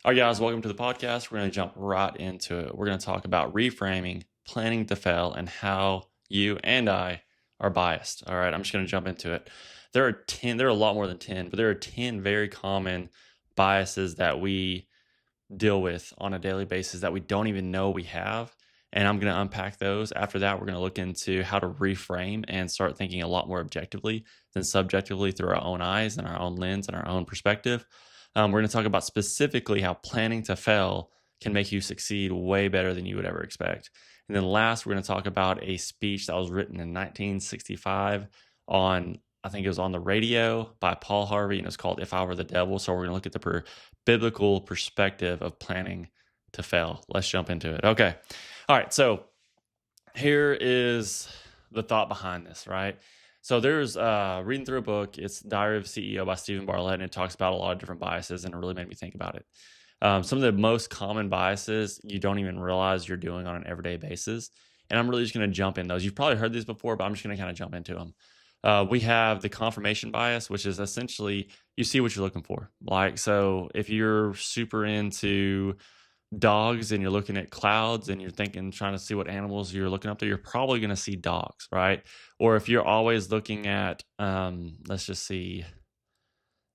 All right, guys, welcome to the podcast. We're going to jump right into it. We're going to talk about reframing, planning to fail, and how you and I are biased. All right, I'm just going to jump into it. There are a lot more than 10, but there are 10 very common biases that we deal with on a daily basis that we don't even know we have. And I'm going to unpack those. After that, we're going to look into how to reframe and start thinking a lot more objectively than subjectively through our own eyes and our own lens and our own perspective. We're going to talk about specifically how planning to fail can make you succeed way better than you would ever expect. And then last, we're going to talk about a speech that was written in 1965 on, I think it was on the radio by Paul Harvey, and it's called If I Were the Devil. So we're going to look at the biblical perspective of planning to fail. Let's jump into it. Okay. All right. So here is the thought behind this, right? So there's reading through a book. It's Diary of a CEO by Stephen Bartlett, and it talks about a lot of different biases, and it really made me think about it. Some of the most common biases you don't even realize you're doing on an everyday basis. And I'm really just going to jump in those. You've probably heard these before, but I'm just going to kind of jump into them. We have the confirmation bias, which is essentially you see what you're looking for. Like, so if you're super into dogs and you're looking at clouds and you're trying to see what animals you're looking up to, you're probably going to see dogs, right? Or if you're always looking at, let's just see,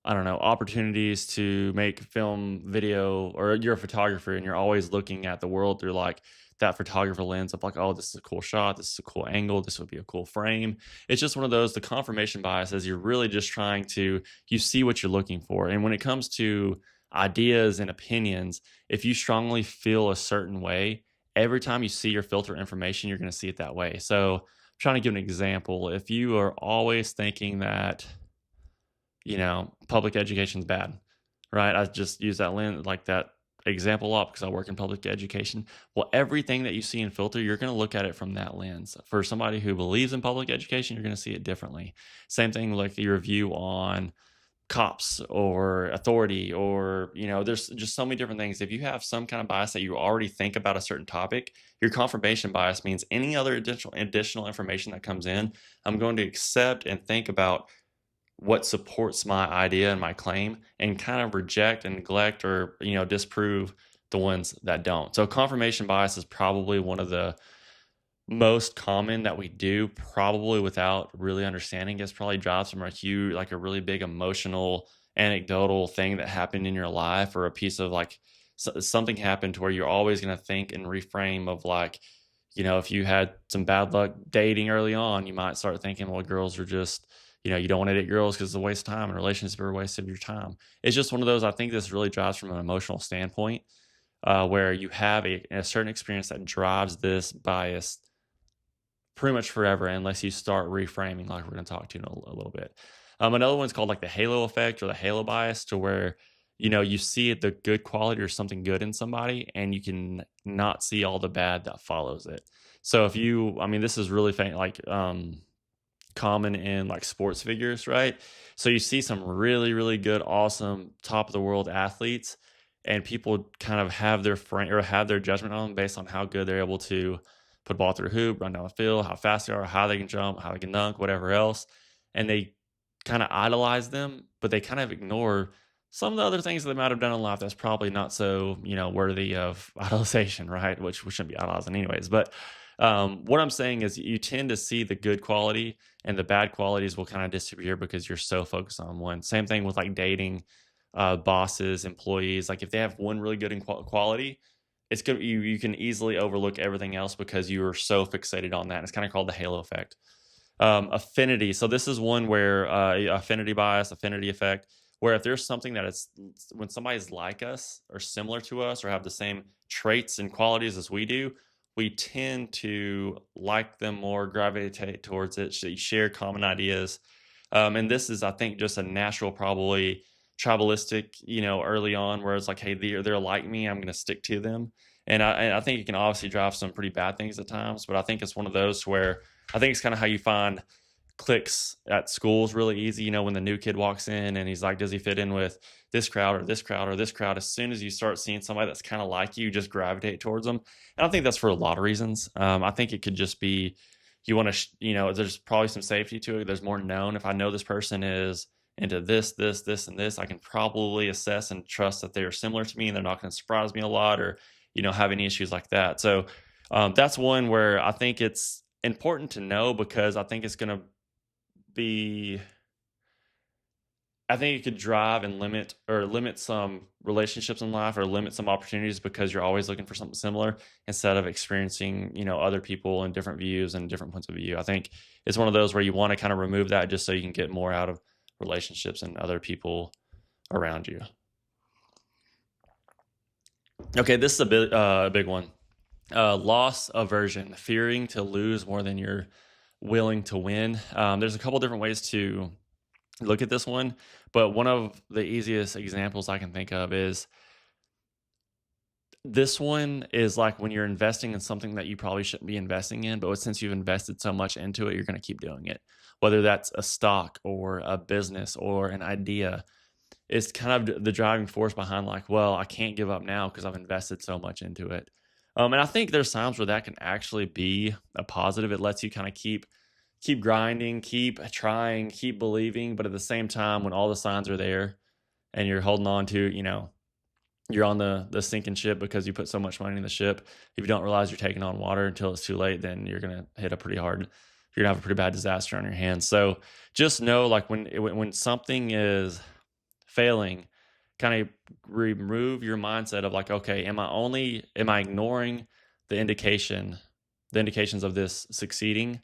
I don't know, opportunities to make film, video, or you're a photographer and you're always looking at the world through like that photographer lens of like, oh, this is a cool shot, this is a cool angle, this would be a cool frame. It's just one of those, the confirmation bias is you're really just trying to, you see what you're looking for. And when it comes to ideas and opinions, if you strongly feel a certain way, every time you see or filter information, you're going to see it that way. So I'm trying to give an example. If you are always thinking that, public education is bad, right? I just use that lens, like that example a lot because I work in public education. Well, everything that you see and filter, you're going to look at it from that lens. For somebody who believes in public education, you're going to see it differently. Same thing like your view on cops or authority, or there's just so many different things. If you have some kind of bias that you already think about a certain topic, your confirmation bias means any other additional information that comes in, I'm going to accept and think about what supports my idea and my claim, and kind of reject and neglect or disprove the ones that don't. So confirmation bias is probably one of the most common that we do, probably without really understanding. It's probably drives from a really big emotional anecdotal thing that happened in your life, or a piece of like something happened to where you're always going to think and reframe of like, if you had some bad luck dating early on, you might start thinking, well, girls are just, you don't want to date girls because it's a waste of time, and relationships are a waste of your time. It's just one of those. I think this really drives from an emotional standpoint, where you have a certain experience that drives this bias pretty much forever, unless you start reframing, like we're going to talk to in a little bit. Another one's called like the halo effect or the halo bias, to where you see the good quality or something good in somebody, and you can not see all the bad that follows it. So if this is really common in like sports figures, right? So you see some really, really good, awesome, top of the world athletes, and people kind of have their frame or have their judgment on them based on how good they're able to put a ball through a hoop, run down the field, how fast they are, how they can jump, how they can dunk, whatever else. And they kind of idolize them, but they kind of ignore some of the other things that they might have done in life that's probably not so, worthy of idolization, right? Which we shouldn't be idolizing anyways. But what I'm saying is you tend to see the good quality, and the bad qualities will kind of disappear because you're so focused on one. Same thing with like dating, bosses, employees. Like if they have one really good quality, it's good. You can easily overlook everything else because you are so fixated on that. It's kind of called the halo effect. Affinity. So this is one where affinity bias, affinity effect, where if there's something that is, when somebody's like us or similar to us or have the same traits and qualities as we do, we tend to like them more, gravitate towards it, share common ideas. And this is, I think, just a natural, probably tribalistic, early on, where it's like, hey, they're like me, I'm going to stick to them. And I think it can obviously drive some pretty bad things at times, but I think it's one of those where I think it's kind of how you find cliques at schools really easy. When the new kid walks in and he's like, does he fit in with this crowd or this crowd or this crowd? As soon as you start seeing somebody that's kind of like you, just gravitate towards them. And I think that's for a lot of reasons. I think it could just be, you want to, there's probably some safety to it. There's more known. If I know this person is into this, and this, I can probably assess and trust that they're similar to me and they're not going to surprise me a lot or, have any issues like that. So that's one where I think it's important to know because I think it's going to be I think it could drive and limit some relationships in life or limit some opportunities because you're always looking for something similar instead of experiencing, other people and different views and different points of view. I think it's one of those where you want to kind of remove that just so you can get more out of relationships and other people around you. Okay, this is a big one. Loss aversion, fearing to lose more than you're willing to win. There's a couple different ways to look at this one, but one of the easiest examples I can think of is this one is like when you're investing in something that you probably shouldn't be investing in, but since you've invested so much into it, you're going to keep doing it. Whether that's a stock or a business or an idea, it's kind of the driving force behind like, well, I can't give up now because I've invested so much into it. And I think there's times where that can actually be a positive. It lets you kind of keep grinding, keep trying, keep believing, but at the same time, when all the signs are there and you're holding on to, you're on the sinking ship because you put so much money in the ship. If you don't realize you're taking on water until it's too late, then you're gonna hit a pretty hard. You're gonna have a pretty bad disaster on your hands. So just know, like when something is failing, kind of remove your mindset of like, okay, am I ignoring the indications of this succeeding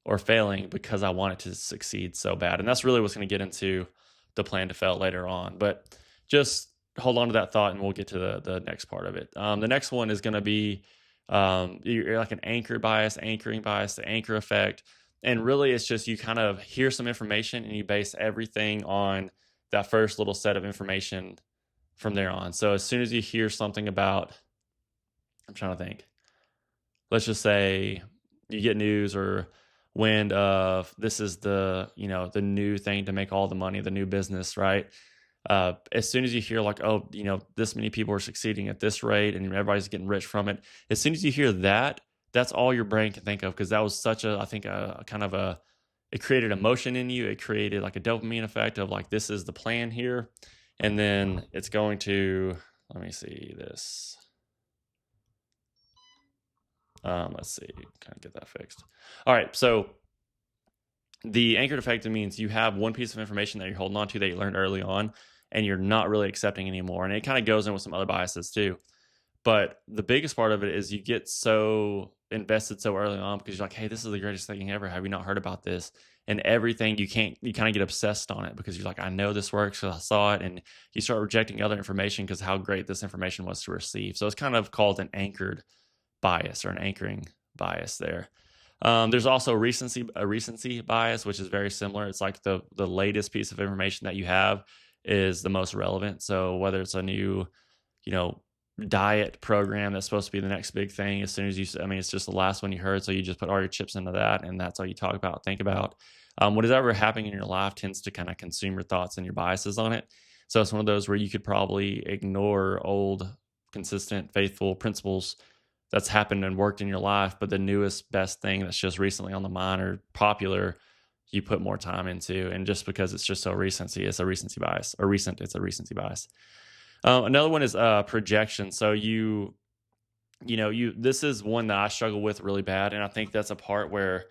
or failing because I want it to succeed so bad? And that's really what's going to get into the plan to fail later on. But just hold on to that thought and we'll get to the next part of it. The next one is going to be you're like an anchoring bias, the anchor effect. And really it's just you kind of hear some information and you base everything on that first little set of information from there on. So as soon as you hear something about, I'm trying to think, let's just say you get news or wind of this is the new thing to make all the money, the new business, right? As soon as you hear like, oh, this many people are succeeding at this rate and everybody's getting rich from it, as soon as you hear that, that's all your brain can think of because that was such I think a kind of it created emotion in you. It created like a dopamine effect of like, this is the plan here. And then it's going to, let me see this. Let's see, kind of get that fixed. All right, so the anchored effect means you have one piece of information that you're holding on to that you learned early on, and you're not really accepting anymore. And it kind of goes in with some other biases too. But the biggest part of it is you get so invested so early on because you're like, hey, this is the greatest thing ever. Have you not heard about this? And everything you kind of get obsessed on it because you're like, I know this works because I saw it. And you start rejecting other information because how great this information was to receive. So it's kind of called an anchored bias or an anchoring bias there. There's also a recency bias, which is very similar. It's like the latest piece of information that you have is the most relevant. So whether it's a new, diet program that's supposed to be the next big thing, as soon as it's just the last one you heard. So you just put all your chips into that and that's all you talk about, think about. Whatever happening in your life tends to kind of consume your thoughts and your biases on it. So it's one of those where you could probably ignore old, consistent, faithful principles that's happened and worked in your life, but the newest best thing that's just recently on the mind or popular, you put more time into. And just because it's just so recency, it's a recency bias. Or recent, it's a recency bias. Another one is projection. So this is one that I struggle with really bad, and I think that's a part where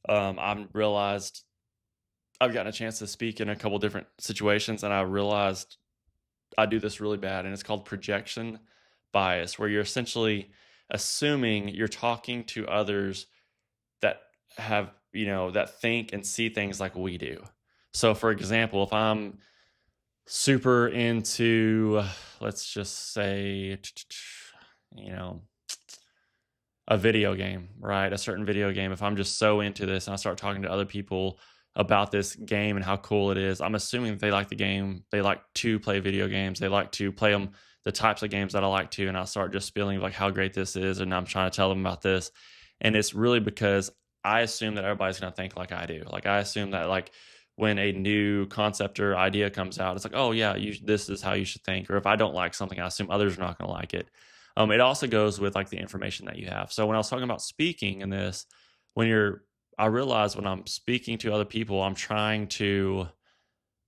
I've realized I've gotten a chance to speak in a couple different situations, and I realized I do this really bad, and it's called projection bias, where you're essentially assuming you're talking to others that have, that think and see things like we do. So for example, if I'm super into, let's just say, a video game, right? A certain video game. If I'm just so into this and I start talking to other people about this game and how cool it is, I'm assuming that they like the game. They like to play video games. They like to play them, the types of games that I like to. And I'll start just spilling like how great this is. And I'm trying to tell them about this. And it's really because I assume that everybody's going to think like I do. Like I assume that like when a new concept or idea comes out, it's like, oh yeah, this is how you should think. Or if I don't like something, I assume others are not going to like it. It also goes with like the information that you have. So when I was talking about speaking in this, I realize when I'm speaking to other people, I'm trying to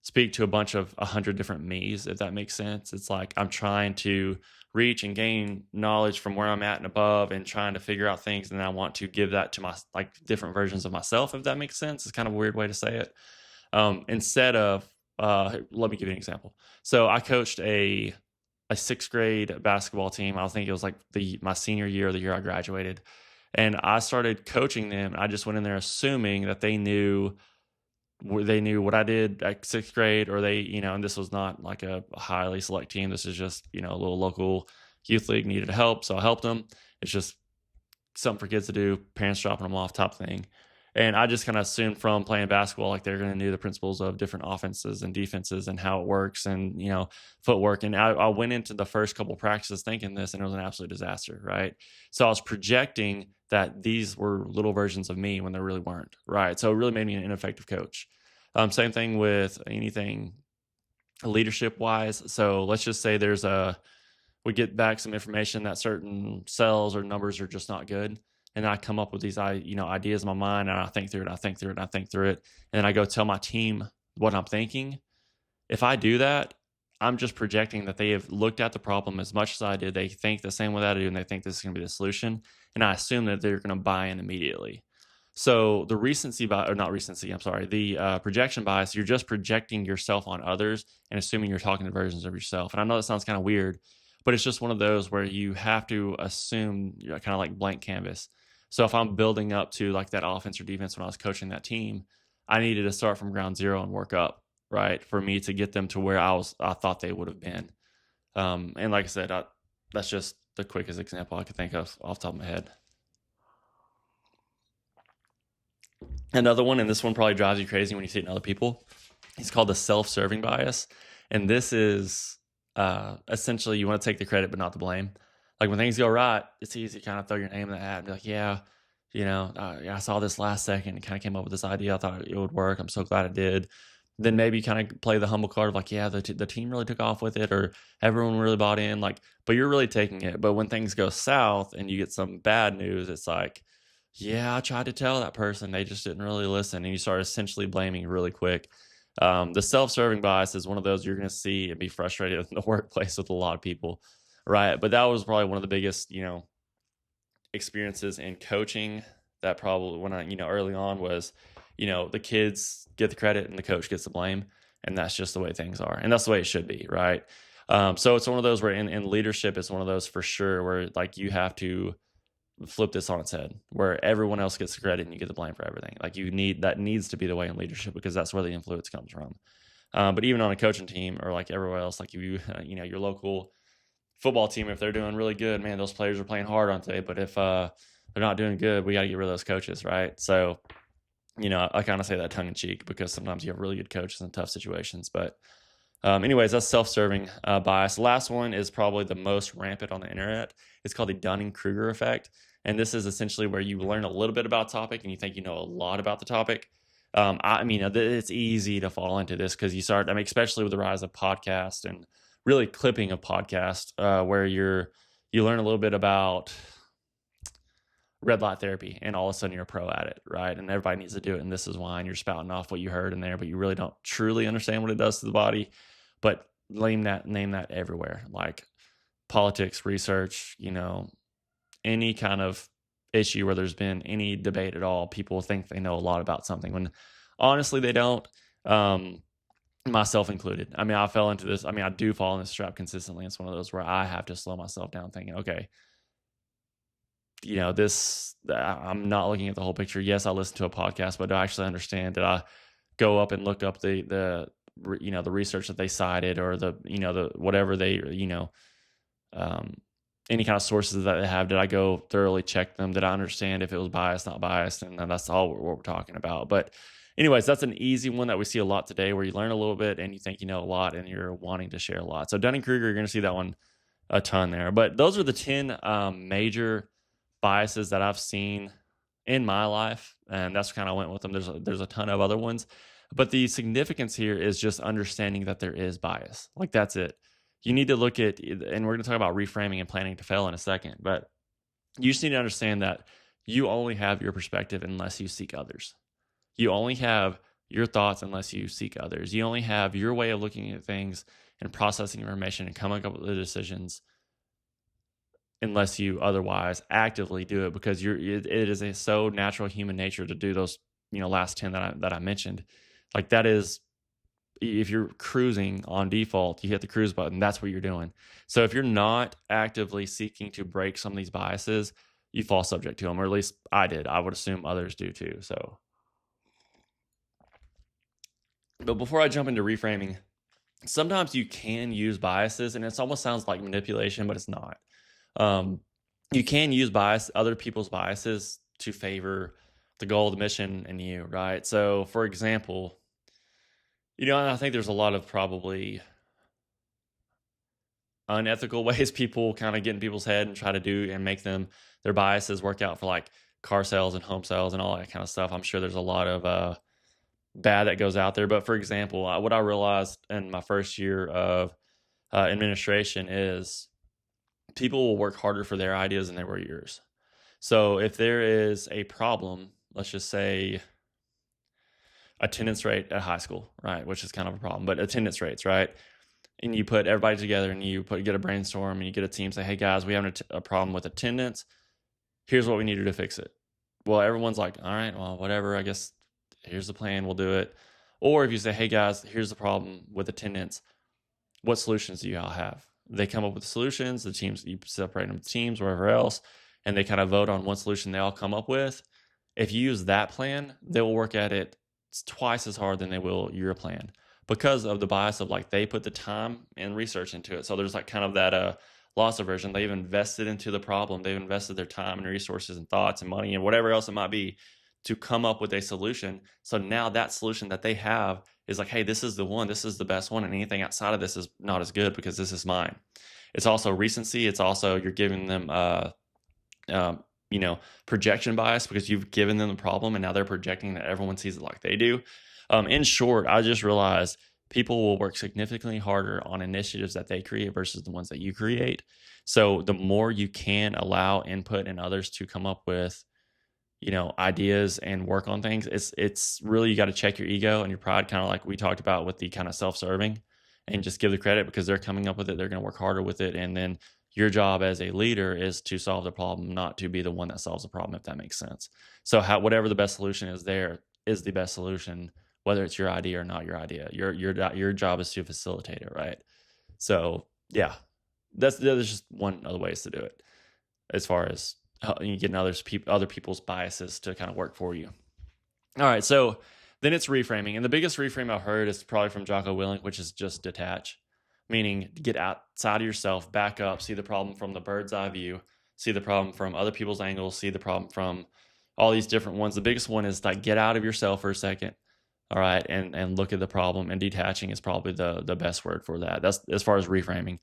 speak to a bunch of 100 different me's, if that makes sense. It's like I'm trying to reach and gain knowledge from where I'm at and above and trying to figure out things. And I want to give that to my like different versions of myself, if that makes sense. It's kind of a weird way to say it. Instead of, let me give you an example. So I coached a sixth grade basketball team. I think it was like my senior year, the year I graduated. And I started coaching them. I just went in there assuming that they knew what I did at sixth grade, or and this was not like a highly select team. This is just, a little local youth league needed help. So I helped them. It's just something for kids to do, parents dropping them off, type thing. And I just kind of assumed from playing basketball, like they're going to know the principles of different offenses and defenses and how it works and, footwork. And I went into the first couple practices thinking this, and it was an absolute disaster, right? So I was projecting that these were little versions of me when they really weren't, right? So it really made me an ineffective coach. Same thing with anything leadership wise. So let's just say we get back some information that certain cells or numbers are just not good. And I come up with these, ideas in my mind, and I think through it. And then I go tell my team what I'm thinking. If I do that, I'm just projecting that they have looked at the problem as much as I did. They think the same way that I do, and they think this is going to be the solution. And I assume that they're going to buy in immediately. So the projection bias, you're just projecting yourself on others and assuming you're talking to versions of yourself. And I know that sounds kind of weird, but it's just one of those where you have to assume, kind of like blank canvas. So if I'm building up to like that offense or defense when I was coaching that team, I needed to start from ground zero and work up, right, for me to get them to where I thought they would have been. And like I said, that's just the quickest example I could think of off the top of my head. Another one, and this one probably drives you crazy when you see it in other people, it's called the self-serving bias. And this is essentially you want to take the credit but not the blame. Like when things go right, it's easy to kind of throw your name in the hat and be like, yeah, I saw this last second and kind of came up with this idea. I thought it would work. I'm so glad it did. Then maybe kind of play the humble card of like, yeah, the team really took off with it, or everyone really bought in, like, but you're really taking it. But when things go south and you get some bad news, it's like, yeah, I tried to tell that person, they just didn't really listen. And you start essentially blaming really quick. The self-serving bias is one of those you're going to see and be frustrated in the workplace with a lot of people, right? But that was probably one of the biggest, experiences in coaching that probably when I, early on was, the kids get the credit and the coach gets the blame. And that's just the way things are. And that's the way it should be, right? So it's one of those where in leadership, it's one of those for sure where like you have to flip this on its head, where everyone else gets the credit and you get the blame for everything. Like that needs to be the way in leadership, because that's where the influence comes from. But even on a coaching team or like everywhere else, like you, your local football team, if they're doing really good, man, those players are playing hard on today. But if they're not doing good, we got to get rid of those coaches, right? So, I kind of say that tongue in cheek because sometimes you have really good coaches in tough situations. But anyways, that's self-serving bias. The last one is probably the most rampant on the internet. It's called the Dunning-Kruger effect. And this is essentially where you learn a little bit about a topic and you think you know a lot about the topic. It's easy to fall into this because you start, especially with the rise of podcast and really clipping of podcast, where you learn a little bit about red light therapy and all of a sudden you're a pro at it, right? And everybody needs to do it. And this is why, and you're spouting off what you heard in there, but you really don't truly understand what it does to the body. But name that everywhere, like politics, research, any kind of issue where there's been any debate at all, people think they know a lot about something when honestly they don't, myself included. I fell into this. I do fall in this trap consistently. It's one of those where I have to slow myself down thinking, okay, I'm not looking at the whole picture. Yes, I listen to a podcast, but do I actually understand? Did I go up and look up the research that they cited, or the whatever they, any kind of sources that they have? Did I go thoroughly check them? Did I understand if it was biased, not biased? And that's all what we're talking about. But anyways, that's an easy one that we see a lot today, where you learn a little bit and you think you know a lot and you're wanting to share a lot. So Dunning-Kruger, you're going to see that one a ton there. But those are the 10 major biases that I've seen in my life, and that's kind of went with them. There's a ton of other ones, but the significance here is just understanding that there is bias. Like that's it. You need to look at, and we're going to talk about reframing and planning to fail in a second, but you just need to understand that you only have your perspective unless you seek others. You only have your thoughts unless you seek others. You only have your way of looking at things and processing information and coming up with the decisions unless you otherwise actively do it, because it is a so natural human nature to do those, last 10 that I mentioned. Like, that is, if you're cruising on default, you hit the cruise button, that's what you're doing. So if you're not actively seeking to break some of these biases, you fall subject to them, or at least I did. I would assume others do too. So, but before I jump into reframing, sometimes you can use biases, and it almost sounds like manipulation, but it's not. You can use other people's biases to favor the goal, the mission, and you, right? So, for example, I think there's a lot of probably unethical ways people kind of get in people's head and try to do and make their biases work out for like car sales and home sales and all that kind of stuff. I'm sure there's a lot of bad that goes out there. But for example, what I realized in my first year of administration is people will work harder for their ideas than they were yours. So if there is a problem, let's just say attendance rate at high school, right, which is kind of a problem, but attendance rates, right? And you put everybody together and get a brainstorm and you get a team, say, hey guys, we have a problem with attendance. Here's what we need to do to fix it. Well, everyone's like, all right, well, whatever, I guess here's the plan, we'll do it. Or if you say, hey guys, here's the problem with attendance, what solutions do you all have? They come up with solutions, the teams, you separate them into teams, wherever else, and they kind of vote on one solution they all come up with. If you use that plan, they will work at it twice as hard than they will your plan, because of the bias of like they put the time and research into it. So there's like kind of that loss aversion. They've invested into the problem. They've invested their time and resources and thoughts and money and whatever else it might be to come up with a solution. So now that solution that they have is like, hey, this is the one, this is the best one, and anything outside of this is not as good because this is mine. It's also recency. It's also you're giving them projection bias, because you've given them the problem and now they're projecting that everyone sees it like they do. In short, I just realized people will work significantly harder on initiatives that they create versus the ones that you create. So the more you can allow input and others to come up with, ideas and work on things, it's really, you got to check your ego and your pride, kind of like we talked about with the kind of self-serving, and just give the credit because they're coming up with it. They're going to work harder with it. And then your job as a leader is to solve the problem, not to be the one that solves the problem, if that makes sense. So whatever the best solution is there is the best solution, whether it's your idea or not your idea. Your job is to facilitate it, right? So yeah, there's just one other ways to do it, as far as you getting other people's biases to kind of work for you. All right, so then it's reframing, and the biggest reframe I've heard is probably from Jocko Willink, which is just detach, meaning get outside of yourself, back up, see the problem from the bird's eye view, see the problem from other people's angles, see the problem from all these different ones. The biggest one is like get out of yourself for a second, all right, and look at the problem. And detaching is probably the best word for that. That's as far as reframing.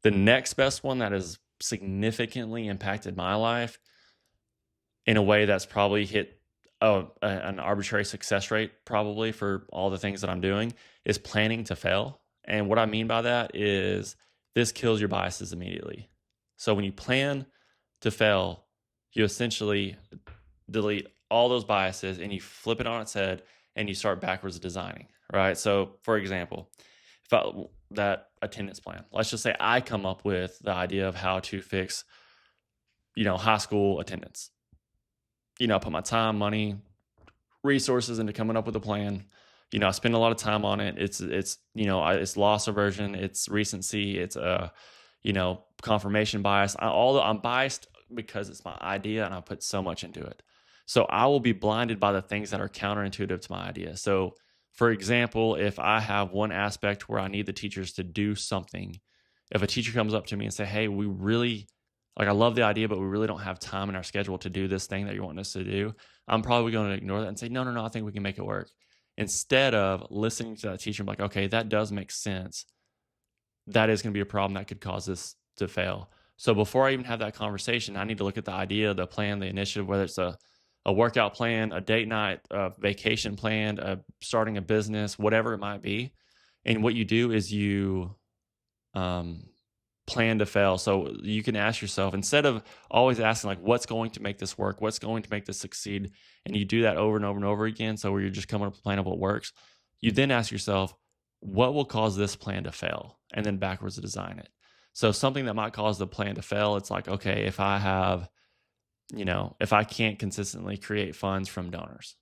The next best one that has significantly impacted my life in a way that's probably hit an arbitrary success rate probably for all the things that I'm doing is planning to fail. And what I mean by that is this kills your biases immediately. So when you plan to fail, you essentially delete all those biases and you flip it on its head and you start backwards designing, right? So for example, that attendance plan, let's just say I come up with the idea of how to fix, high school attendance. I put my time, money, resources into coming up with a plan. I spend a lot of time on it. It's loss aversion, it's recency, it's confirmation bias. I'm biased because it's my idea and I put so much into it. So I will be blinded by the things that are counterintuitive to my idea. So for example, if I have one aspect where I need the teachers to do something, if a teacher comes up to me and say, hey, we really, I love the idea, but we really don't have time in our schedule to do this thing that you want us to do, I'm probably going to ignore that and say, no, I think we can make it work. Instead of listening to that teacher and be like, okay, that does make sense. That is going to be a problem that could cause this to fail. So before I even have that conversation, I need to look at the idea, the plan, the initiative, whether it's a workout plan, a date night, a vacation plan, starting a business, whatever it might be. And what you do is you plan to fail. So you can ask yourself, instead of always asking like, what's going to make this work? What's going to make this succeed? And you do that over and over and over again. So where you're just coming up with a plan of what works, you then ask yourself, what will cause this plan to fail? And then backwards design it. So something that might cause the plan to fail, it's like, okay, if I have, if I can't consistently create funds from donors,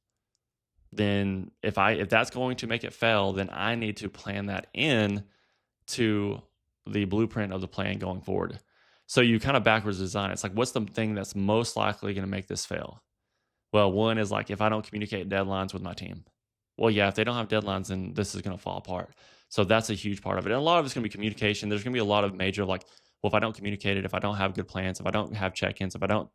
then if that's going to make it fail, then I need to plan that in to the blueprint of the plan going forward. So you kind of backwards design. It's like, what's the thing that's most likely going to make this fail? Well, one is like, if I don't communicate deadlines with my team. Well, yeah, if they don't have deadlines, then this is going to fall apart. So that's a huge part of it. And a lot of it's going to be communication. There's going to be a lot of major, like, well, if I don't communicate it, if I don't have good plans, if I don't have check-ins, if I don't,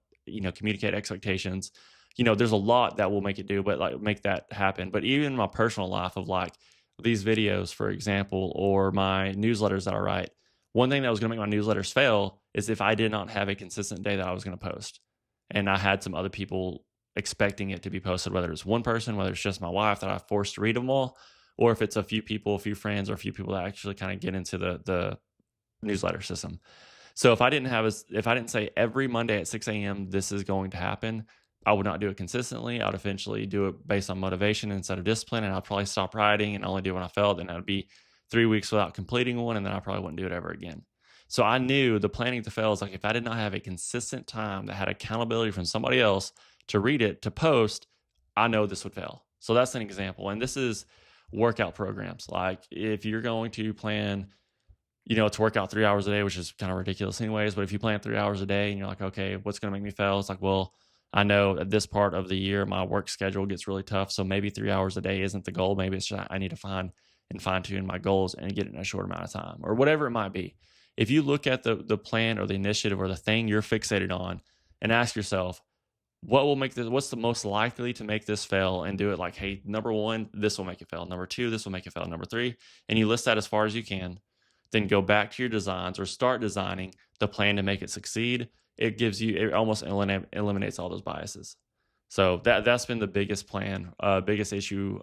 communicate expectations, there's a lot that will make it do, but like make that happen. But even in my personal life of like these videos, for example, or my newsletters that I write, one thing that was going to make my newsletters fail is if I did not have a consistent day that I was going to post. And I had some other people expecting it to be posted, whether it's one person, whether it's just my wife that I forced to read them all, or if it's a few people, a few friends, or a few people that actually kind of get into the newsletter system. So if I didn't say every Monday at 6 a.m. this is going to happen, I would not do it consistently. I would eventually do it based on motivation instead of discipline, and I'd probably stop writing and only do it when I felt, and that'd be 3 weeks without completing one, and then I probably wouldn't do it ever again. So I knew the planning to fail is like, if I did not have a consistent time that had accountability from somebody else to read it, to post, I know this would fail. So that's an example. And this is workout programs. Like if you're going to plan, to work out 3 hours a day, which is kind of ridiculous anyways, but if you plan 3 hours a day and you're like, okay, what's going to make me fail? It's like, well, I know at this part of the year, my work schedule gets really tough. So maybe 3 hours a day isn't the goal. Maybe it's just I need to fine tune my goals and get it in a short amount of time, or whatever it might be. If you look at the plan or the initiative or the thing you're fixated on and ask yourself, what's the most likely to make this fail, and do it like, hey, number one, this will make it fail. Number two, this will make it fail. Number three, and you list that as far as you can, then go back to your designs or start designing the plan to make it succeed. It almost eliminates all those biases. So that's been the biggest biggest issue.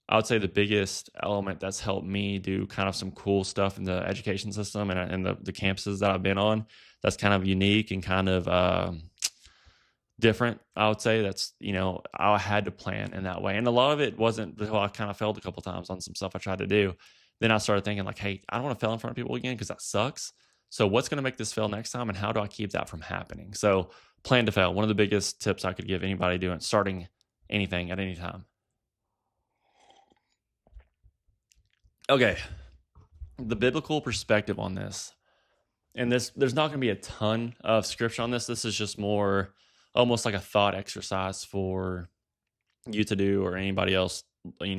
I would say the biggest element that's helped me do kind of some cool stuff in the education system and the campuses that I've been on. That's kind of unique and kind of different. I would say that's, I had to plan in that way. And a lot of it wasn't until I kind of failed a couple times on some stuff I tried to do. Then I started thinking like, hey, I don't want to fail in front of people again because that sucks. So what's going to make this fail next time, and how do I keep that from happening? So plan to fail. One of the biggest tips I could give anybody starting anything at any time. Okay, the biblical perspective on this, and there's not going to be a ton of scripture on this. This is just more almost like a thought exercise for you to do, or anybody else, in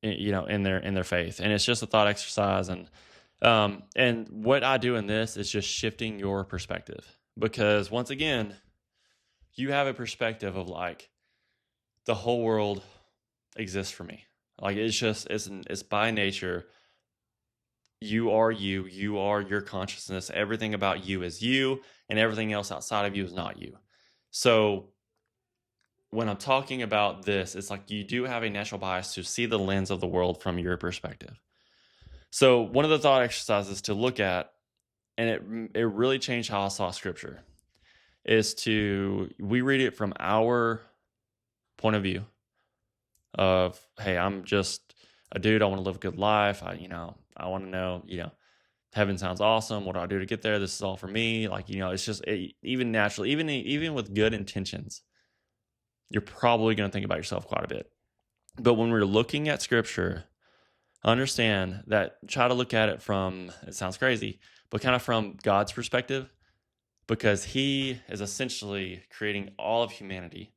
their faith. And it's just a thought exercise. And what I do in this is just shifting your perspective, because once again, you have a perspective of like, the whole world exists for me. Like it's by nature. You are your consciousness. Everything about you is you, and everything else outside of you is not you. So when I'm talking about this, it's like you do have a natural bias to see the lens of the world from your perspective. So one of the thought exercises to look at, and it really changed how I saw scripture, is we read it from our point of view of, hey, I'm just a dude. I want to live a good life. I want to know, heaven sounds awesome. What do I do to get there? This is all for me. Like, it's just even naturally, even with good intentions, you're probably going to think about yourself quite a bit. But when we're looking at scripture, understand that, try to look at it from, it sounds crazy, but kind of from God's perspective, because he is essentially creating all of humanity,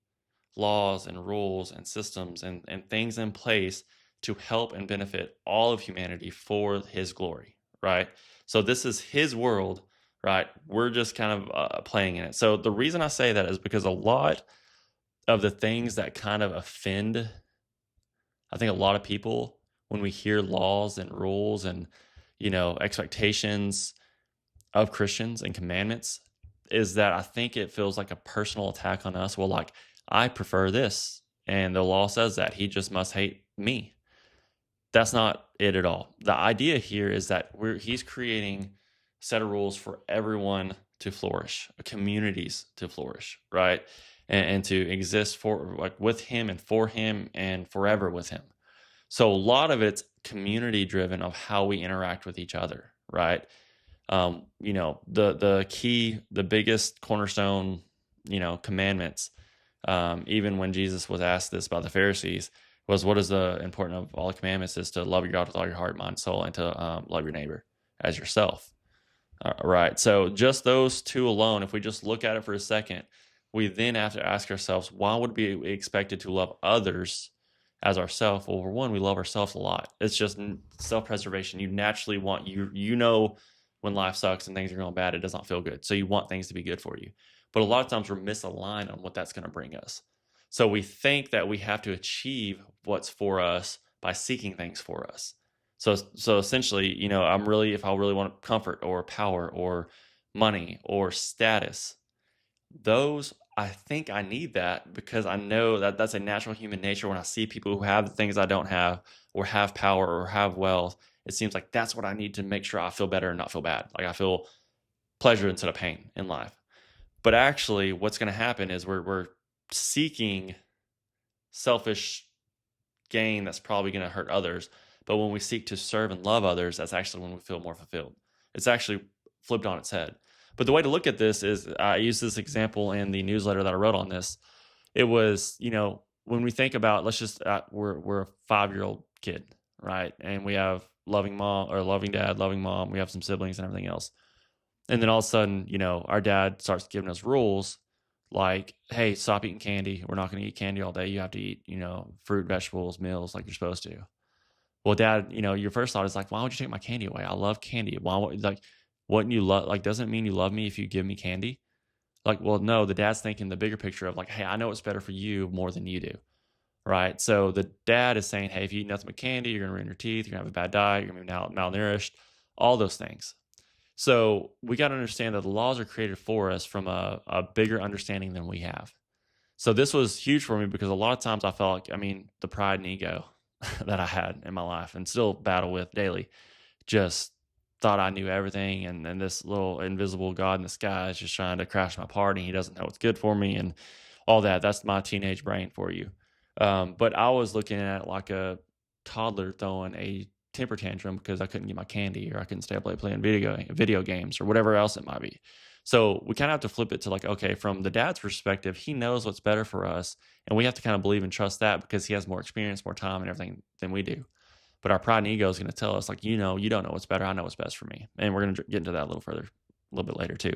laws and rules and systems and things in place to help and benefit all of humanity for his glory, right? So this is his world, right? We're just kind of playing in it. So the reason I say that is because a lot of the things that kind of offend, I think, a lot of people when we hear laws and rules and, expectations of Christians and commandments, is that I think it feels like a personal attack on us. Well, like, I prefer this, and the law says that he just must hate me. That's not it at all. The idea here is that he's creating a set of rules for everyone to flourish, communities to flourish, right? And to exist for like with him and for him and forever with him. So a lot of it's community driven of how we interact with each other, right? The key, the biggest cornerstone, commandments. Even when Jesus was asked this by the Pharisees, was what is the important of all the commandments is to love your God with all your heart, mind, soul, and to love your neighbor as yourself. Right. So just those two alone, if we just look at it for a second, we then have to ask ourselves, why would we be expected to love others as ourselves? Well, for one, we love ourselves a lot. It's just self-preservation. You naturally want when life sucks and things are going bad, it does not feel good. So you want things to be good for you. But a lot of times we're misaligned on what that's going to bring us. So we think that we have to achieve what's for us by seeking things for us. So essentially, if I really want comfort or power or money or status, those I think I need that because I know that that's a natural human nature. When I see people who have the things I don't have or have power or have wealth, it seems like that's what I need to make sure I feel better and not feel bad. Like I feel pleasure instead of pain in life. But actually, what's going to happen is we're seeking selfish gain that's probably going to hurt others. But when we seek to serve and love others, that's actually when we feel more fulfilled. It's actually flipped on its head. But the way to look at this is I used this example in the newsletter that I wrote on this. It was, when we think about, let's just, we're a 5-year-old kid, right? And we have loving mom or loving dad, loving mom. We have some siblings and everything else. And then all of a sudden, our dad starts giving us rules like, hey, stop eating candy. We're not going to eat candy all day. You have to eat, fruit, vegetables, meals like you're supposed to. Well, dad, your first thought is like, why would you take my candy away? I love candy. Why would wouldn't you love, doesn't it mean you love me if you give me candy? Like, well, no, the dad's thinking the bigger picture of like, hey, I know what's better for you more than you do. Right. So the dad is saying, hey, if you eat nothing but candy, you're going to ruin your teeth. You're going to have a bad diet. You're going to be malnourished, all those things. So we got to understand that the laws are created for us from a bigger understanding than we have. So this was huge for me because a lot of times I felt like, the pride and ego that I had in my life and still battle with daily, just thought I knew everything. And this little invisible God in the sky is just trying to crash my party. He doesn't know what's good for me and all that. That's my teenage brain for you. But I was looking at it like a toddler throwing a temper tantrum because I couldn't get my candy or I couldn't stay up late playing video games or whatever else it might be. So we kind of have to flip it to like, okay, from the dad's perspective, he knows what's better for us. And we have to kind of believe and trust that because he has more experience, more time and everything than we do. But our pride and ego is going to tell us like, you don't know what's better. I know what's best for me. And we're going to get into that a little bit later too.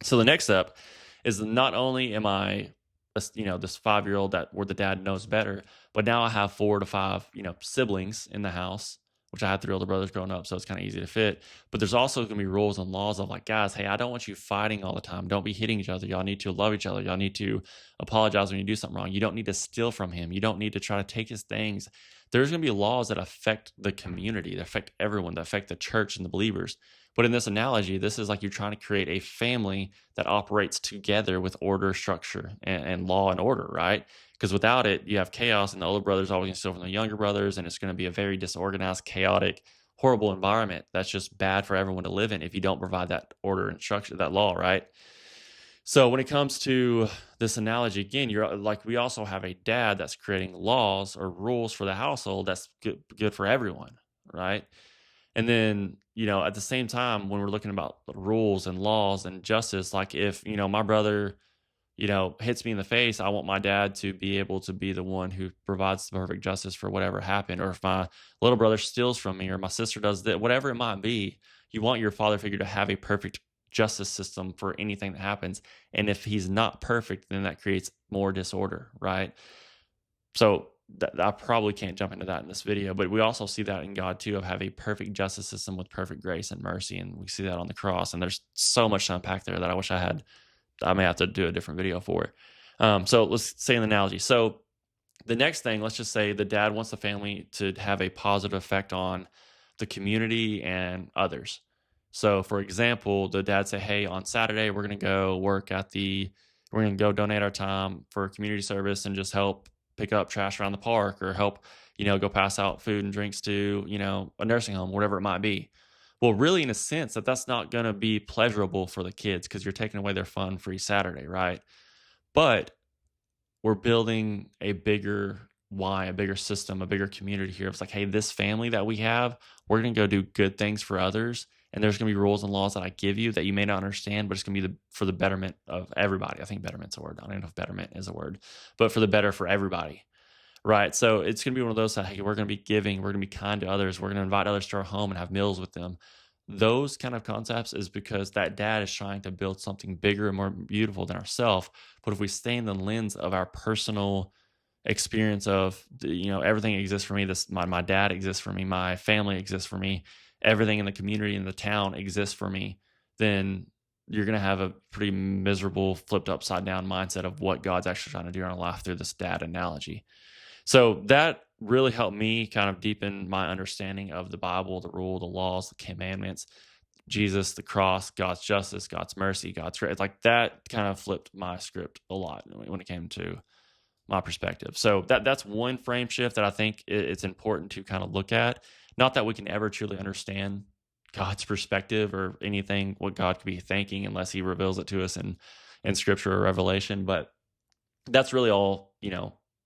So the next step is not only am I this 5-year-old where the dad knows better, but now I have 4 to 5, siblings in the house, which I had 3 older brothers growing up. So it's kind of easy to fit, but there's also going to be rules and laws of like, guys, hey, I don't want you fighting all the time. Don't be hitting each other. Y'all need to love each other. Y'all need to apologize when you do something wrong. You don't need to steal from him. You don't need to try to take his things. There's going to be laws that affect the community, that affect everyone, that affect the church and the believers. But in this analogy, this is like you're trying to create a family that operates together with order, structure, and law and order, right? Because without it, you have chaos, and the older brothers always going to steal from the younger brothers, and it's going to be a very disorganized, chaotic, horrible environment that's just bad for everyone to live in if you don't provide that order and structure, that law, right? So when it comes to this analogy, again, you're like, we also have a dad that's creating laws or rules for the household that's good for everyone, right? And then, at the same time, when we're looking about rules and laws and justice, like if, my brother, hits me in the face, I want my dad to be able to be the one who provides the perfect justice for whatever happened. Or if my little brother steals from me or my sister does that, whatever it might be, you want your father figure to have a perfect justice system for anything that happens. And if he's not perfect, then that creates more disorder, right? So I probably can't jump into that in this video, but we also see that in God too, of have a perfect justice system with perfect grace and mercy. And we see that on the cross, and there's so much to unpack there that I may have to do a different video for. So let's say an analogy. So the next thing, let's just say the dad wants the family to have a positive effect on the community and others. So for example, the dad say, hey, on Saturday, we're going to go we're going to go donate our time for community service and just help pick up trash around the park or help, go pass out food and drinks to, a nursing home, whatever it might be. Well, really, in a sense, that's not going to be pleasurable for the kids because you're taking away their fun free Saturday, right? But we're building a bigger why, a bigger system, a bigger community here. It's like, hey, this family that we have, we're going to go do good things for others. And there's going to be rules and laws that I give you that you may not understand, but it's going to be for the betterment of everybody. I think betterment's a word. I don't even know if betterment is a word, but for the better for everybody. Right. So it's going to be one of those that, hey, we're going to be giving, we're going to be kind to others, we're going to invite others to our home and have meals with them. Those kind of concepts is because that dad is trying to build something bigger and more beautiful than ourselves. But if we stay in the lens of our personal experience of, everything exists for me, my dad exists for me, my family exists for me, everything in the community in the town exists for me, then you're going to have a pretty miserable, flipped upside down mindset of what God's actually trying to do in our life through this dad analogy. So that really helped me kind of deepen my understanding of the Bible, the rule, the laws, the commandments, Jesus, the cross, God's justice, God's mercy, God's grace. Like that kind of flipped my script a lot when it came to my perspective. So that's one frame shift that I think it's important to kind of look at. Not that we can ever truly understand God's perspective or anything, what God could be thinking, unless he reveals it to us in scripture or revelation. But that's really all,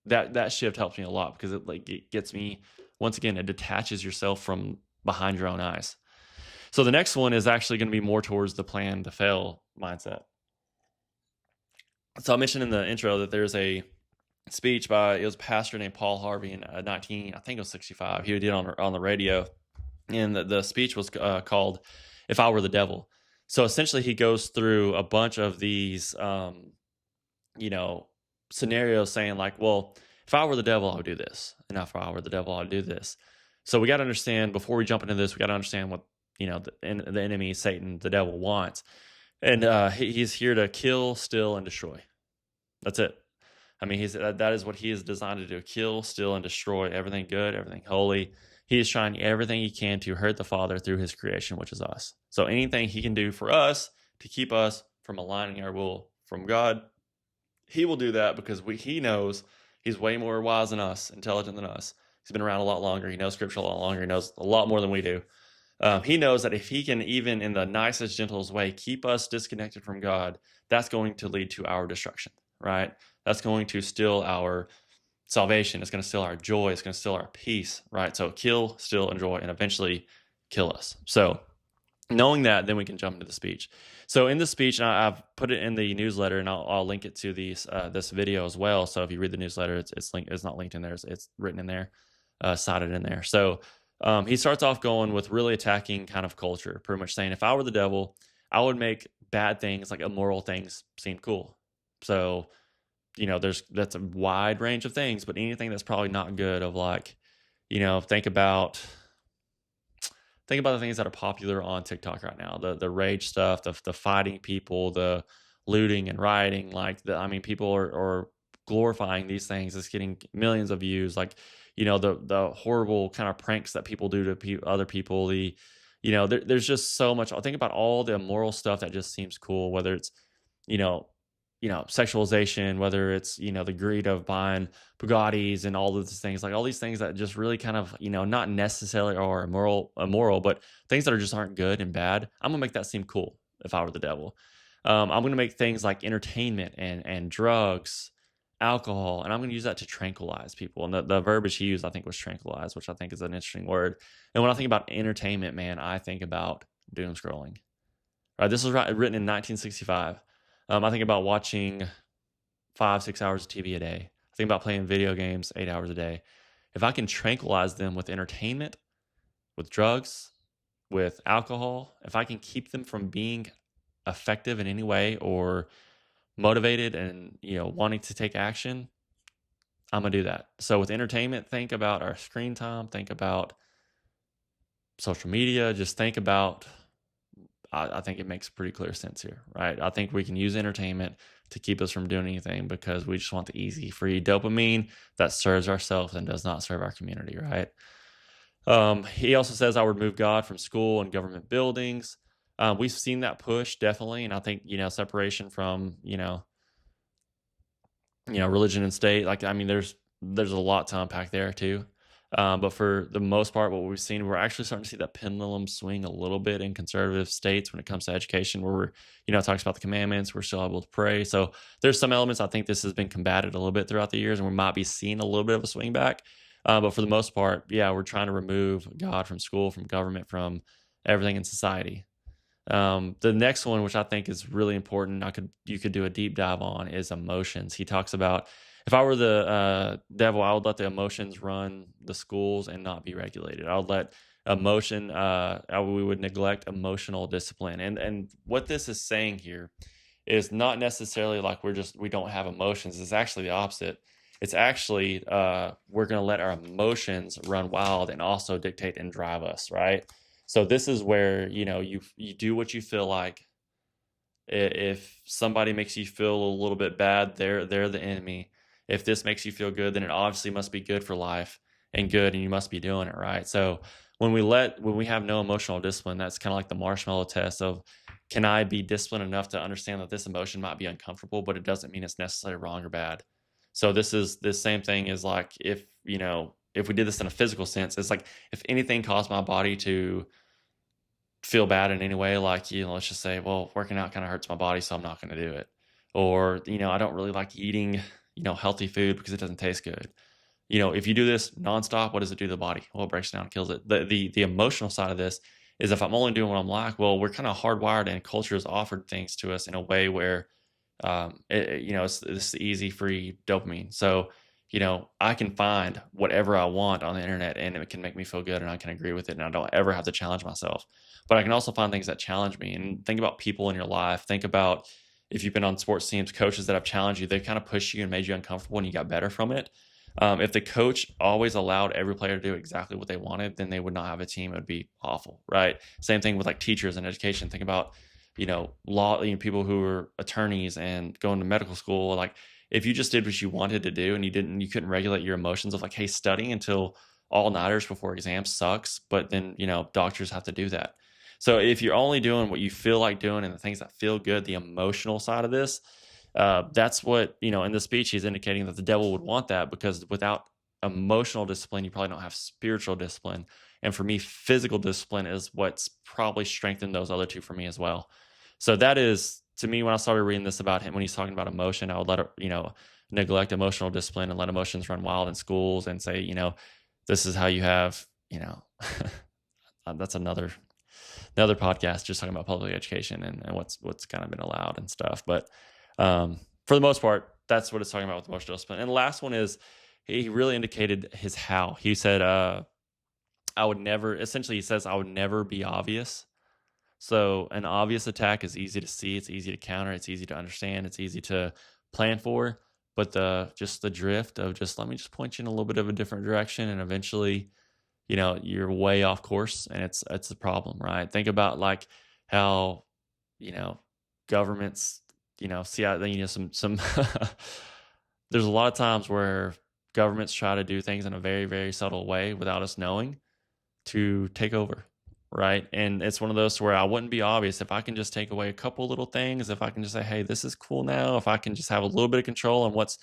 that shift helps me a lot because it gets me, once again, it detaches yourself from behind your own eyes. So the next one is actually going to be more towards the plan to fail mindset. So I mentioned in the intro that there's a speech it was a pastor named Paul Harvey in I think it was 65. He did on the radio, and the speech was called "If I Were the Devil." So essentially, he goes through a bunch of these, scenarios saying like, well, if I were the devil, I would do this, and if I were the devil, I'd do this. So we got to understand, before we jump into this, we got to understand what the enemy, Satan, the devil, wants, and he's here to kill, steal, and destroy. That's it. I mean, that is what he is designed to do: kill, steal, and destroy everything good, everything holy. He is trying everything he can to hurt the Father through his creation, which is us. So anything he can do for us to keep us from aligning our will from God, he will do that because he knows he's way more wise than us, intelligent than us. He's been around a lot longer. He knows scripture a lot longer. He knows a lot more than we do. He knows that if he can, even in the nicest, gentlest way, keep us disconnected from God, that's going to lead to our destruction, right? That's going to steal our salvation. It's going to steal our joy. It's going to steal our peace, right? So kill, steal, and joy, and eventually kill us. So knowing that, then we can jump into the speech. So in the speech, and I've put it in the newsletter, and I'll link it to this video as well. So if you read the newsletter, it's not linked in there. It's written in there, cited in there. So he starts off going with really attacking kind of culture, pretty much saying, if I were the devil, I would make bad things, like immoral things, seem cool. So that's a wide range of things, but anything that's probably not good, of like, think about the things that are popular on TikTok right now, the rage stuff, the fighting people, the looting and rioting. People are glorifying these things. It's getting millions of views. Like, the horrible kind of pranks that people do to other people. There's just so much. I think about all the immoral stuff that just seems cool, whether it's, sexualization, whether it's, the greed of buying Bugattis and all of these things, like all these things that just really kind of, not necessarily are immoral, but things that just aren't good and bad. I'm gonna make that seem cool if I were the devil. I'm gonna make things like entertainment and drugs, alcohol, and I'm gonna use that to tranquilize people. And the verbiage he used, I think, was tranquilize, which I think is an interesting word. And when I think about entertainment, man, I think about doom scrolling. Right, this was written in 1965. I think about watching 5-6 hours of TV a day. I think about playing video games 8 hours a day. If I can tranquilize them with entertainment, with drugs, with alcohol, if I can keep them from being effective in any way or motivated and wanting to take action, I'm gonna do that. So with entertainment, think about our screen time, think about social media, just think about, I think it makes pretty clear sense here, right? I think we can use entertainment to keep us from doing anything because we just want the easy, free dopamine that serves ourselves and does not serve our community, right? He also says I would remove God from school and government buildings. We've seen that push, definitely, and I think separation from religion and state. Like, I mean, there's a lot to unpack there too. But for the most part, what we've seen, we're actually starting to see that pendulum swing a little bit in conservative states when it comes to education, where we're, it talks about the commandments, we're still able to pray. So there's some elements. I think this has been combated a little bit throughout the years, and we might be seeing a little bit of a swing back. But for the most part, yeah, we're trying to remove God from school, from government, from everything in society. The next one, which I think is really important, you could do a deep dive on, is emotions. He talks about, if I were the devil, I would let the emotions run the schools and not be regulated. I would let we would neglect emotional discipline. And what this is saying here is not necessarily like we don't have emotions. It's actually the opposite. It's actually we're going to let our emotions run wild and also dictate and drive us, right? So this is where, you do what you feel like. If somebody makes you feel a little bit bad, they're the enemy. If this makes you feel good, then it obviously must be good for life and good, and you must be doing it right. So when we have no emotional discipline, that's kind of like the marshmallow test of, can I be disciplined enough to understand that this emotion might be uncomfortable, but it doesn't mean it's necessarily wrong or bad. So this same thing is like, if we did this in a physical sense, it's like, if anything caused my body to feel bad in any way, like, let's just say, well, working out kind of hurts my body, so I'm not going to do it. Or, I don't really like eating, healthy food because it doesn't taste good. If you do this nonstop, what does it do to the body? Well, it breaks it down, kills it. The emotional side of this is, if I'm only doing what I'm like, well, we're kind of hardwired, and culture has offered things to us in a way where, it's this easy, free dopamine. So, I can find whatever I want on the internet, and it can make me feel good, and I can agree with it, and I don't ever have to challenge myself. But I can also find things that challenge me. And think about people in your life. Think about, if you've been on sports teams, coaches that have challenged you, they kind of pushed you and made you uncomfortable, and you got better from it. If the coach always allowed every player to do exactly what they wanted, then they would not have a team. It would be awful, right? Same thing with like teachers and education. Think about, law, people who are attorneys and going to medical school. Like, if you just did what you wanted to do, and you couldn't regulate your emotions of like, hey, studying until all nighters before exams sucks, but then, doctors have to do that. So if you're only doing what you feel like doing and the things that feel good, the emotional side of this, that's what, in the speech, he's indicating that the devil would want that, because without emotional discipline, you probably don't have spiritual discipline. And for me, physical discipline is what's probably strengthened those other two for me as well. So that is, to me, when I started reading this about him, when he's talking about emotion, I would let it, neglect emotional discipline and let emotions run wild in schools, and say, this is how you have, that's another podcast just talking about public education and what's kind of been allowed and stuff. But for the most part, that's what it's talking about with emotional discipline. And the last one is, he really indicated his how. He said, I would never, essentially he says, I would never be obvious. So an obvious attack is easy to see, it's easy to counter, it's easy to understand, it's easy to plan for. But the drift of, just let me just point you in a little bit of a different direction, and eventually, you're way off course, and it's a problem, right? Think about like how, governments, see how, some there's a lot of times where governments try to do things in a very, very subtle way without us knowing, to take over, right? And it's one of those where I wouldn't be obvious. If I can just take away a couple little things, if I can just say, hey, this is cool now, if I can just have a little bit of control on what's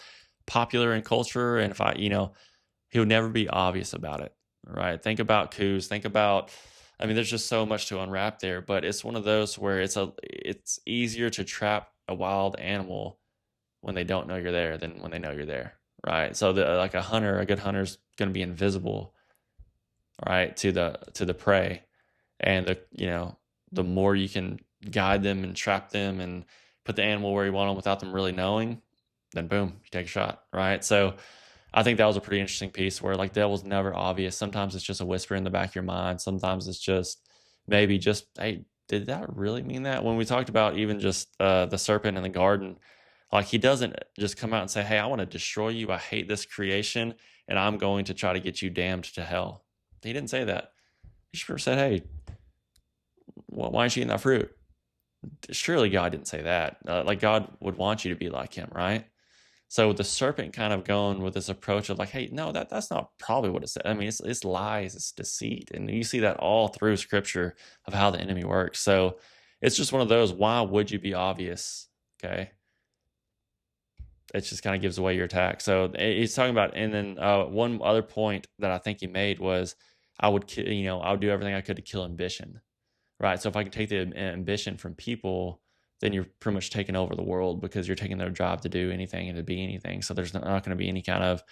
popular in culture, and if I, he would never be obvious about it, right? Think about coups. Think about, there's just so much to unwrap there, but it's one of those where it's easier to trap a wild animal when they don't know you're there than when they know you're there, right? So like a good hunter is going to be invisible, right, to the prey, and the more you can guide them and trap them and put the animal where you want them without them really knowing, then boom, you take a shot, right? So I think that was a pretty interesting piece, where like devil's never obvious. Sometimes it's just a whisper in the back of your mind. Sometimes it's just maybe just, hey, did that really mean that? When we talked about even just the serpent in the garden, like, he doesn't just come out and say, hey, I want to destroy you. I hate this creation, and I'm going to try to get you damned to hell. He didn't say that. He sure said, hey, well, why aren't you eating that fruit? Surely God didn't say that. Like, God would want you to be like him, right? So the serpent kind of going with this approach of like, hey, no, that's not probably what it said. It's lies, it's deceit. And you see that all through scripture of how the enemy works. So it's just one of those, why would you be obvious? Okay. it just kind of gives away your attack. So he's talking about, and then one other point that I think he made was I would do everything I could to kill ambition, right? So if I can take the ambition from people, then you're pretty much taking over the world because you're taking their job to do anything and to be anything. So there's not going to be any kind of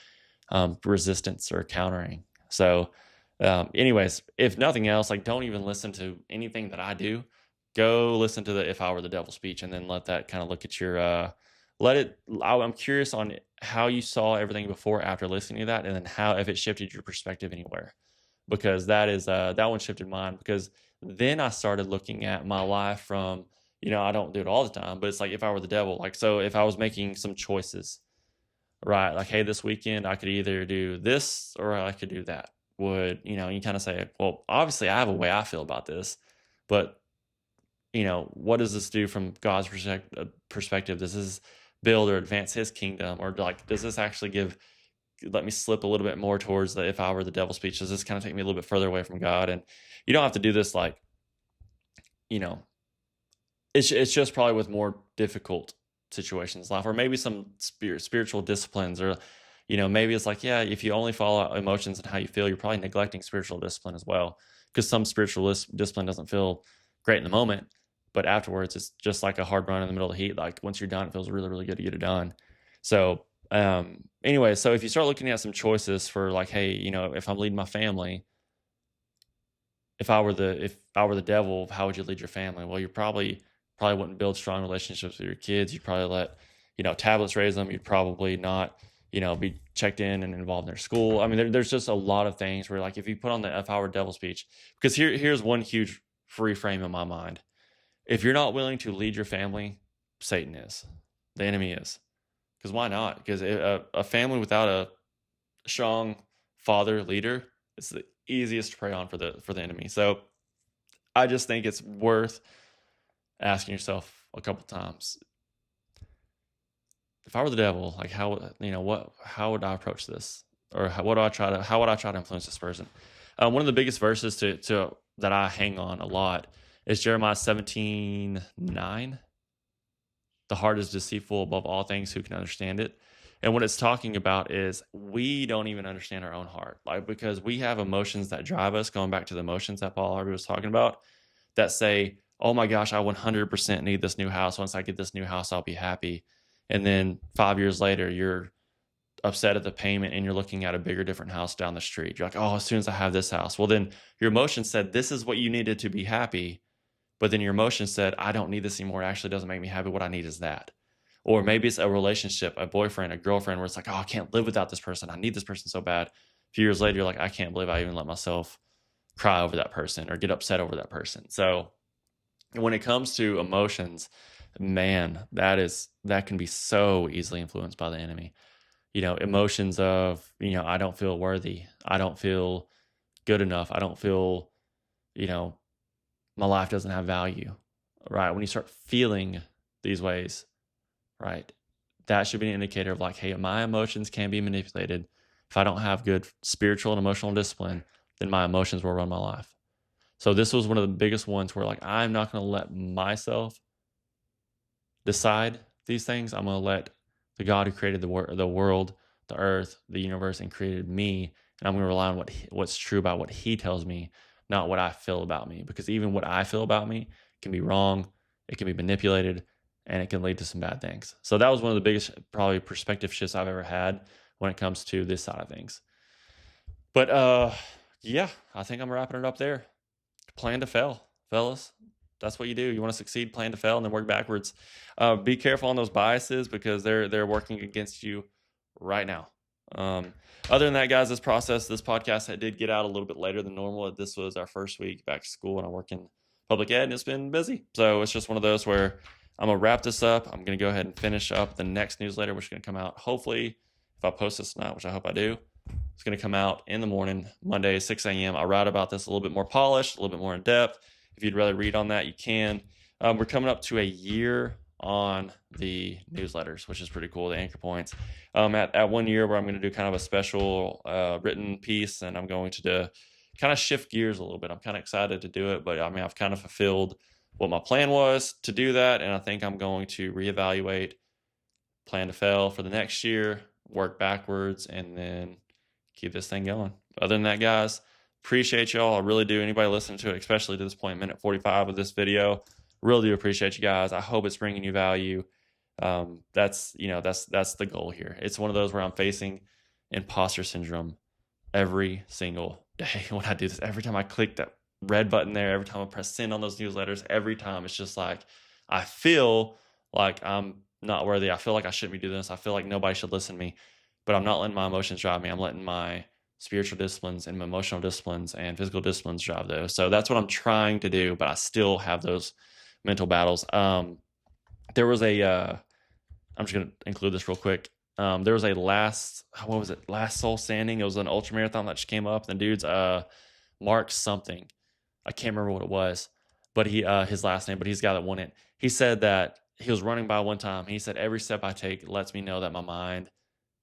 resistance or countering. So, anyways, if nothing else, like don't even listen to anything that I do. Go listen to the "If I Were the Devil" speech, and then let that kind of look at your. I'm curious on how you saw everything before, after listening to that, and then how if it shifted your perspective anywhere, because that one shifted mine. Because then I started looking at my life from, I don't do it all the time, but it's like if I were the devil, like so if I was making some choices, right? Like, hey, this weekend I could either do this or I could do that. You kind of say, well, obviously I have a way I feel about this, but what does this do from God's perspective? Does this build or advance his kingdom? Or like, does this actually let me slip a little bit more towards the "if I were the devil" speech? Does this kind of take me a little bit further away from God? And you don't have to do this like, you know, it's just probably with more difficult situations in life, or maybe some spiritual disciplines, or maybe it's like, yeah, if you only follow emotions and how you feel, you're probably neglecting spiritual discipline as well, because some spiritual discipline doesn't feel great in the moment, but afterwards it's just like a hard run in the middle of the heat. Like once you're done, it feels really, really good to get it done. So anyway, so if you start looking at some choices for like, hey, if I'm leading my family, if I were the devil, how would you lead your family? Well, you probably wouldn't build strong relationships with your kids. You'd probably let tablets raise them. You'd probably not be checked in and involved in their school. I mean, there's just a lot of things where, like, if you put on the "if I were devil" speech, because here's one huge reframe in my mind: if you're not willing to lead your family, Satan is, the enemy is. Because why not? Because a family without a strong father leader is the easiest to prey on for the enemy. So I just think it's worth asking yourself a couple times: if I were the devil, like how would I approach this, or how would I try to influence this person? One of the biggest verses to that I hang on a lot is Jeremiah 17:9. The heart is deceitful above all things, who can understand it? And what it's talking about is we don't even understand our own heart, like, because we have emotions that drive us, going back to the emotions that Paul Harvey was talking about, that say, oh my gosh, I 100% need this new house. Once I get this new house, I'll be happy. And then 5 years later, you're upset at the payment and you're looking at a bigger, different house down the street. You're like, oh, as soon as I have this house. Well, then your emotion said this is what you needed to be happy. But then your emotion said, I don't need this anymore. It actually doesn't make me happy. What I need is that. Or maybe it's a relationship, a boyfriend, a girlfriend, where it's like, oh, I can't live without this person. I need this person so bad. A few years later, you're like, I can't believe I even let myself cry over that person or get upset over that person. So when it comes to emotions, man, that can be so easily influenced by the enemy. Emotions of, I don't feel worthy. I don't feel good enough. I don't feel, my life doesn't have value, right? When you start feeling these ways, right, that should be an indicator of like, hey, my emotions can be manipulated. If I don't have good spiritual and emotional discipline, then my emotions will run my life. So this was one of the biggest ones where, like, I'm not going to let myself decide these things. I'm going to let the God who created the world, the earth, the universe, and created me, and I'm going to rely on what's true about what he tells me, not what I feel about me, because even what I feel about me can be wrong, it can be manipulated, and it can lead to some bad things. So that was one of the biggest probably perspective shifts I've ever had when it comes to this side of things. But yeah, I think I'm wrapping it up there. Plan to fail, fellas. That's what you do. You want to succeed, plan to fail, and then work backwards. Be careful on those biases, because they're working against you right now. Other than that, guys, this podcast did get out a little bit later than normal. This was our first week back to school, and I work in public ed, and it's been busy. So it's just one of those where I'm going to wrap this up. I'm going to go ahead and finish up the next newsletter, which is going to come out, hopefully, if I post this tonight, which I hope I do. It's going to come out in the morning, Monday, 6 a.m. I'll write about this a little bit more polished, a little bit more in depth. If you'd rather read on that, you can. We're coming up to a year on the newsletters, which is pretty cool, the anchor points. At 1 year, where I'm going to do kind of a special written piece, and I'm going to kind of shift gears a little bit. I'm kind of excited to do it, but I mean, I've kind of fulfilled what my plan was to do that, and I think I'm going to reevaluate plan to fail for the next year, work backwards, and then keep this thing going. Other than that, guys, appreciate y'all. I really do. Anybody listening to it, especially to this point, minute 45 of this video, really do appreciate you guys. I hope it's bringing you value. That's the goal here. It's one of those where I'm facing imposter syndrome every single day when I do this. Every time I click that red button there, every time I press send on those newsletters, every time it's just like I feel like I'm not worthy. I feel like I shouldn't be doing this. I feel like nobody should listen to me, but I'm not letting my emotions drive me. I'm letting my spiritual disciplines and my emotional disciplines and physical disciplines drive those. So that's what I'm trying to do, but I still have those mental battles. There was I'm just going to include this real quick. There was a last Soul Standing. It was an ultra marathon that just came up. The dude's Mark something. I can't remember what it was, but his last name, but he's the guy that won it. He said that he was running by one time. He said, every step I take lets me know that my mind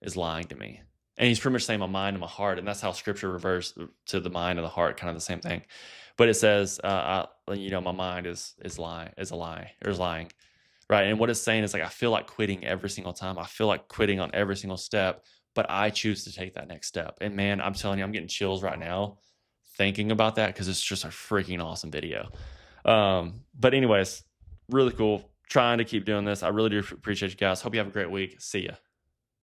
is lying to me. And he's pretty much saying my mind and my heart. And that's how scripture reversed to the mind and the heart, kind of the same thing. But it says, my mind is lying. Right. And what it's saying is like, I feel like quitting every single time. I feel like quitting on every single step, but I choose to take that next step. And man, I'm telling you, I'm getting chills right now thinking about that because it's just a freaking awesome video. But anyways, really cool. Trying to keep doing this. I really do appreciate you guys. Hope you have a great week. See ya.